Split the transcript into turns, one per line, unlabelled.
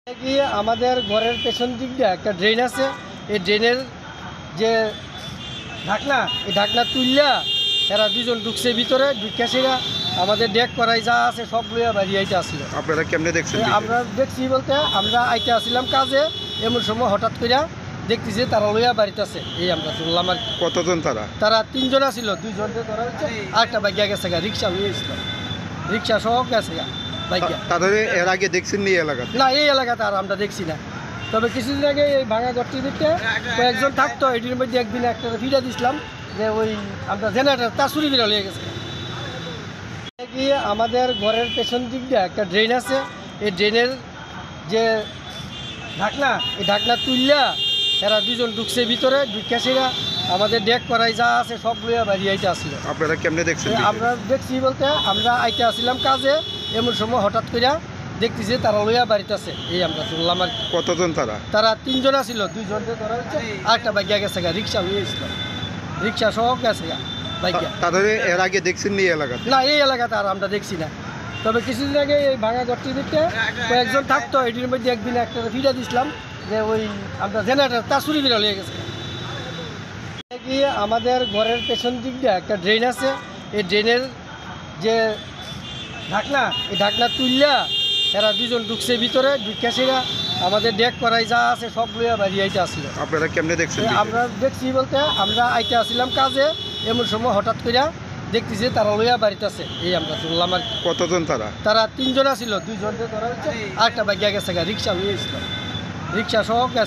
কি আমাদের ঘরের পেছন দিক দিয়ে একটা ড্রেন আছে। এই ড্রেনের যে ঢাকনা, এই ঢাকনা তুললা এরা দুজন ঢুকছে ভিতরে, ঢুকে সেরা আমাদের ডেক করাই যা আছে সব লইয়া বাড়ি আইতে আসছিল।
আপনারা কেমনে দেখছেন?
আমরা দেখছি বলতে আমরা আইতে আসছিলাম কাজে, এমন সময় হঠাৎ করে দেখতেছি তারা লইয়া বাড়িতে আছে। এই আমরা শুনলাম আর কি।
কতজন তারা?
তারা তিনজন আছিল, দুইজনকে ধরা হচ্ছে, আরেকটা বাইকিয়া গেছে গা, রিক্সা লইয়েছিল, রিক্সা সহ গেছে গা বাইকিয়া।
তাদের এর আগে দেখছেন নি এলাকাতে?
না, এই এলাকাতে আর আমরা দেখছি না। তবে কিছুদিন আগে এই ভাঙা ঘরটির দিকতে কয়েকজন থাকতো, এটির মধ্যে একদিন একটা ভিডিও দিছিলাম যে ওই আমরা জেনারেটার তা চুরি করে লিয়ে গেছে। কি আমাদের ঘরের পেছন দিক দিয়ে একটা ড্রেন আছে। এই ড্রেনের যে ঢাকনা, এই ঢাকনা তুললা এরা দুজন ঢুকছে ভিতরে, ঢুকে সেরা আমাদের ডেক করাই যা আছে সব লইয়া বাড়ি আইতে আসছিল।
আপনারা কেমনে দেখছেন?
আমরা দেখছি বলতে আমরা আইতে আসছিলাম কাজে, এমন সময় হঠাৎ করে দেখতেছি তারা লইয়া বাড়িতে আছে। এই আমরা শুনলাম আর কি।
কতজন তারা?
তারা তিনজন আছিল, দুইজনকে ধরা হচ্ছে, আরেকটা বাইকিয়া গেছে গা, রিক্সা লইয়েছিল, রিক্সা সহ গেছে গা বাইকিয়া।
তাদের এর আগে দেখছেন নি এলাকাতে?
না, এই এলাকাতে আর আমরা দেখছি না। তবে কিছুদিন আগে এই ভাঙা ঘরটির দিকতে কয়েকজন থাকতো, এটির মধ্যে একদিন একটা ভিডিও দিছিলাম যে ওই আমরা জেনারেটার তা চুরি করে লিয়ে গেছে। কি আমাদের ঘরের পেছন দিক দিয়ে একটা ড্রেন আছে। এই ড্রেনের যে ঢাকনা, এই ঢাকনা তুললা এরা দুজন ঢুকছে ভিতরে, ঢুকে সেরা আমাদের ডেক করাই যা আছে সব লইয়া বাড়ি আইতে আসছিল।
আপনারা কেমনে দেখছেন?
আমরা দেখছি বলতে আমরা আইতে আসছিলাম কাজে, এমন সময় হঠাৎ করে দেখতেছি তারা লইয়া বাড়িতে আছে। এই আমরা শুনলাম আর কি।
কতজন তারা?
তারা তিনজন আছিল, দুইজনকে ধরা হচ্ছে, আরেকটা বাইকিয়া গেছে গা, রিক্সা লইয়েছিল, রিক্সা সহ গেছে।